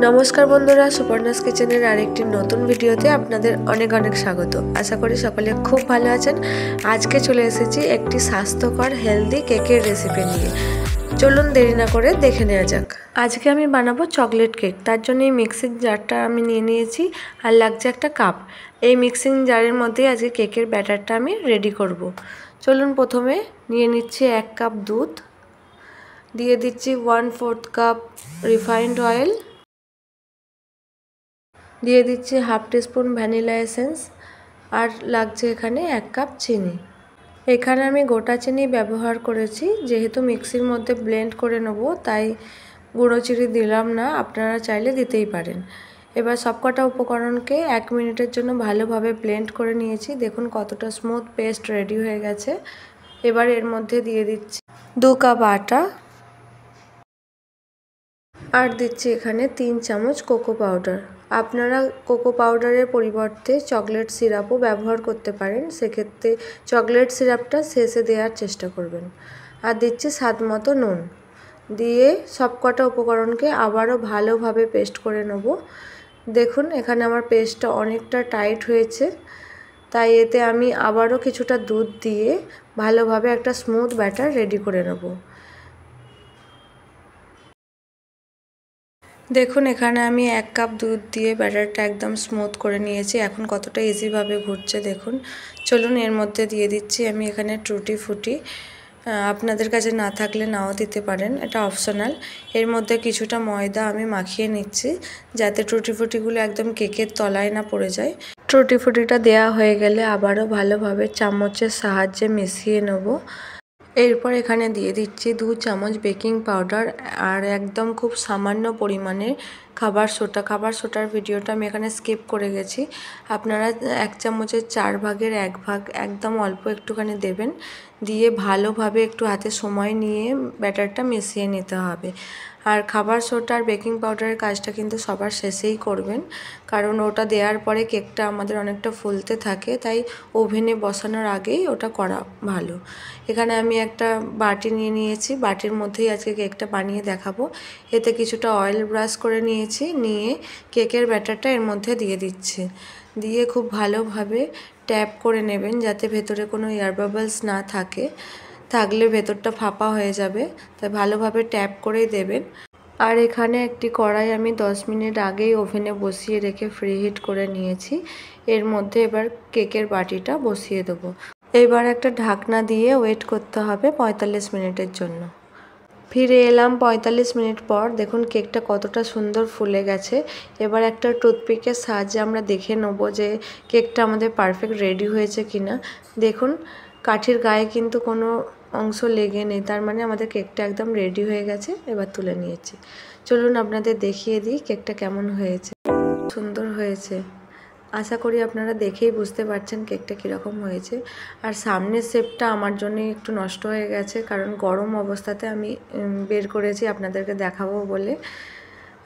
নমস্কার বন্ধুরা, সুপর্ণাস কিচেনের আরেকটি নতুন ভিডিওতে আপনাদের অনেক অনেক স্বাগত। আশা করি সকলে খুব ভালো আছেন। আজকে চলে এসেছি একটি স্বাস্থ্যকর হেলদি কেকের রেসিপি নিয়ে। চলুন দেরি না করে দেখে নেওয়া যাক। আজকে আমি বানাবো চকলেট কেক। তার জন্য এই মিক্সিং জারটা আমি নিয়ে নিয়েছি আর লাগছে একটা কাপ। এই মিক্সিং জারের মধ্যে আজকে কেকের ব্যাটারটা আমি রেডি করব। চলুন প্রথমে নিয়ে নিচ্ছি 1 কাপ দুধ, দিয়ে দিচ্ছি 1/4 কাপ রিফাইন্ড অয়েল, দিয়ে দিচ্ছি হাফ টিস্পুন ভ্যানিলা এসেন্স, আর লাগছে এখানে 1 কাপ চিনি। এখানে আমি গোটা চিনি ব্যবহার করেছি, যেহেতু মিক্সির মধ্যে ব্লেন্ড করে নেব তাই গুঁড়ো চিনি দিলাম না, আপনারা চাইলে দিতেই পারেন। এবার সবকটা উপকরণকে 1 মিনিটের জন্য ভালোভাবে ব্লেন্ড করে নিয়েছি। দেখুন কতটা স্মুথ পেস্ট রেডি হয়ে গেছে। এবার এর মধ্যে দিয়ে দিচ্ছি 2 কাপ আটা, আর দিচ্ছি এখানে 3 চামচ কোকো পাউডার। আপনারা কোকো পাউডারের পরিবর্তে চকলেট সিরাপও ব্যবহার করতে পারেন, সেক্ষেত্রে চকলেট সিরাপটা শেষে দেওয়ার চেষ্টা করবেন। আর দিচ্ছি স্বাদ মতো নুন। দিয়ে সবকটা উপকরণকে আবারও ভালোভাবে পেস্ট করে নেব। দেখুন এখানে আমার পেস্টটা অনেকটা টাইট হয়েছে, তাই এতে আমি আবারও কিছুটা দুধ দিয়ে ভালোভাবে একটা স্মুথ ব্যাটার রেডি করে নেব। দেখুন এখানে আমি 1 কাপ দুধ দিয়ে ব্যাটারটা একদম স্মুথ করে নিয়েছি। এখন কতটা ইজিভাবে ঘুরছে দেখুন। চলুন এর মধ্যে দিয়ে দিচ্ছি আমি এখানে টুটি ফুটি। আপনাদের কাছে না থাকলে নাও দিতে পারেন, এটা অপশনাল। এর মধ্যে কিছুটা ময়দা আমি মাখিয়ে নিচ্ছি, যাতে টুটি ফুটিগুলো একদম কেকের তলায় না পড়ে যায়। টুটি ফুটিটা দেওয়া হয়ে গেলে আবারও ভালোভাবে চামচের সাহায্যে মিশিয়ে নেব। এরপর এখানে দিয়ে দিচ্ছি 2 চামচ বেকিং পাউডার আর একদম খুব সামান্য পরিমাণে খাবার সোডা। খাবার সোডার ভিডিওটা আমি এখানে স্কিপ করে গেছি। আপনারা 1 চামচের 4 ভাগের 1 ভাগ একদম অল্প একটুখানি দেবেন, দিয়ে ভালোভাবে একটু হাতে সময় নিয়ে ব্যাটারটা মিশিয়ে নিতে হবে। আর খাবার সোডা আর বেকিং পাউডারের কাজটা কিন্তু সবার শেষেই করবেন, কারণ ওটা দেওয়ার পরে কেকটা আমাদের অনেকটা ফুলতে থাকে, তাই ওভেনে বসানোর আগেই ওটা করা ভালো। এখানে আমি একটা বাটি নিয়ে নিয়েছি, বাটির মধ্যেই আজকে কেকটা বানিয়ে দেখাবো। এতে কিছুটা অয়েল ব্রাশ করে নিয়েছি, নিয়ে কেকের ব্যাটারটা এর মধ্যে দিয়ে দিচ্ছি। দিয়ে খুব ভালোভাবে ট্যাপ করে নেবেন, যাতে ভেতরে কোনো এয়ার বাবলস না থাকে, থাকলে ভেতরটা ফাঁপা হয়ে যাবে, তাই ভালোভাবে ট্যাপ করেই দেবেন। আর এখানে একটি কড়াই আমি 10 মিনিট আগেই ওভেনে বসিয়ে রেখে ফ্রিহিট করে নিয়েছি। এর মধ্যে এবার কেকের বাটিটা বসিয়ে দেবো। এবার একটা ঢাকনা দিয়ে ওয়েট করতে হবে 45 মিনিটের জন্য। ফিরে এলাম 45 মিনিট পর। দেখুন কেকটা কতটা সুন্দর ফুলে গেছে। এবার একটা টুথপিকের সাহায্যে আমরা দেখে নেব যে কেকটা আমাদের পারফেক্ট রেডি হয়েছে কিনা। দেখুন কাঠির গায়ে কিন্তু কোনো অংশ লেগে নেই, তার মানে আমাদের কেকটা একদম রেডি হয়ে গেছে। এবার তুলে নিয়েছি। চলুন আপনাদের দেখিয়ে দিই কেকটা কেমন হয়েছে। সুন্দর হয়েছে। আশা করি আপনারা দেখেই বুঝতে পারছেন কেকটা কীরকম হয়েছে। আর সামনের শেপটা আমার জন্য একটু নষ্ট হয়ে গেছে, কারণ গরম অবস্থাতে আমি বের করেছি আপনাদেরকে দেখাবো বলে।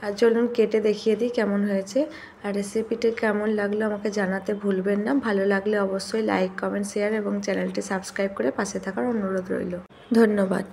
আর চলুন কেটে দেখিয়ে দিই কেমন হয়েছে। আর রেসিপিটা কেমন লাগলো আমাকে জানাতে ভুলবেন না। ভালো লাগলে অবশ্যই লাইক, কমেন্ট, শেয়ার এবং চ্যানেলটি সাবস্ক্রাইব করে পাশে থাকার অনুরোধ রইল। ধন্যবাদ।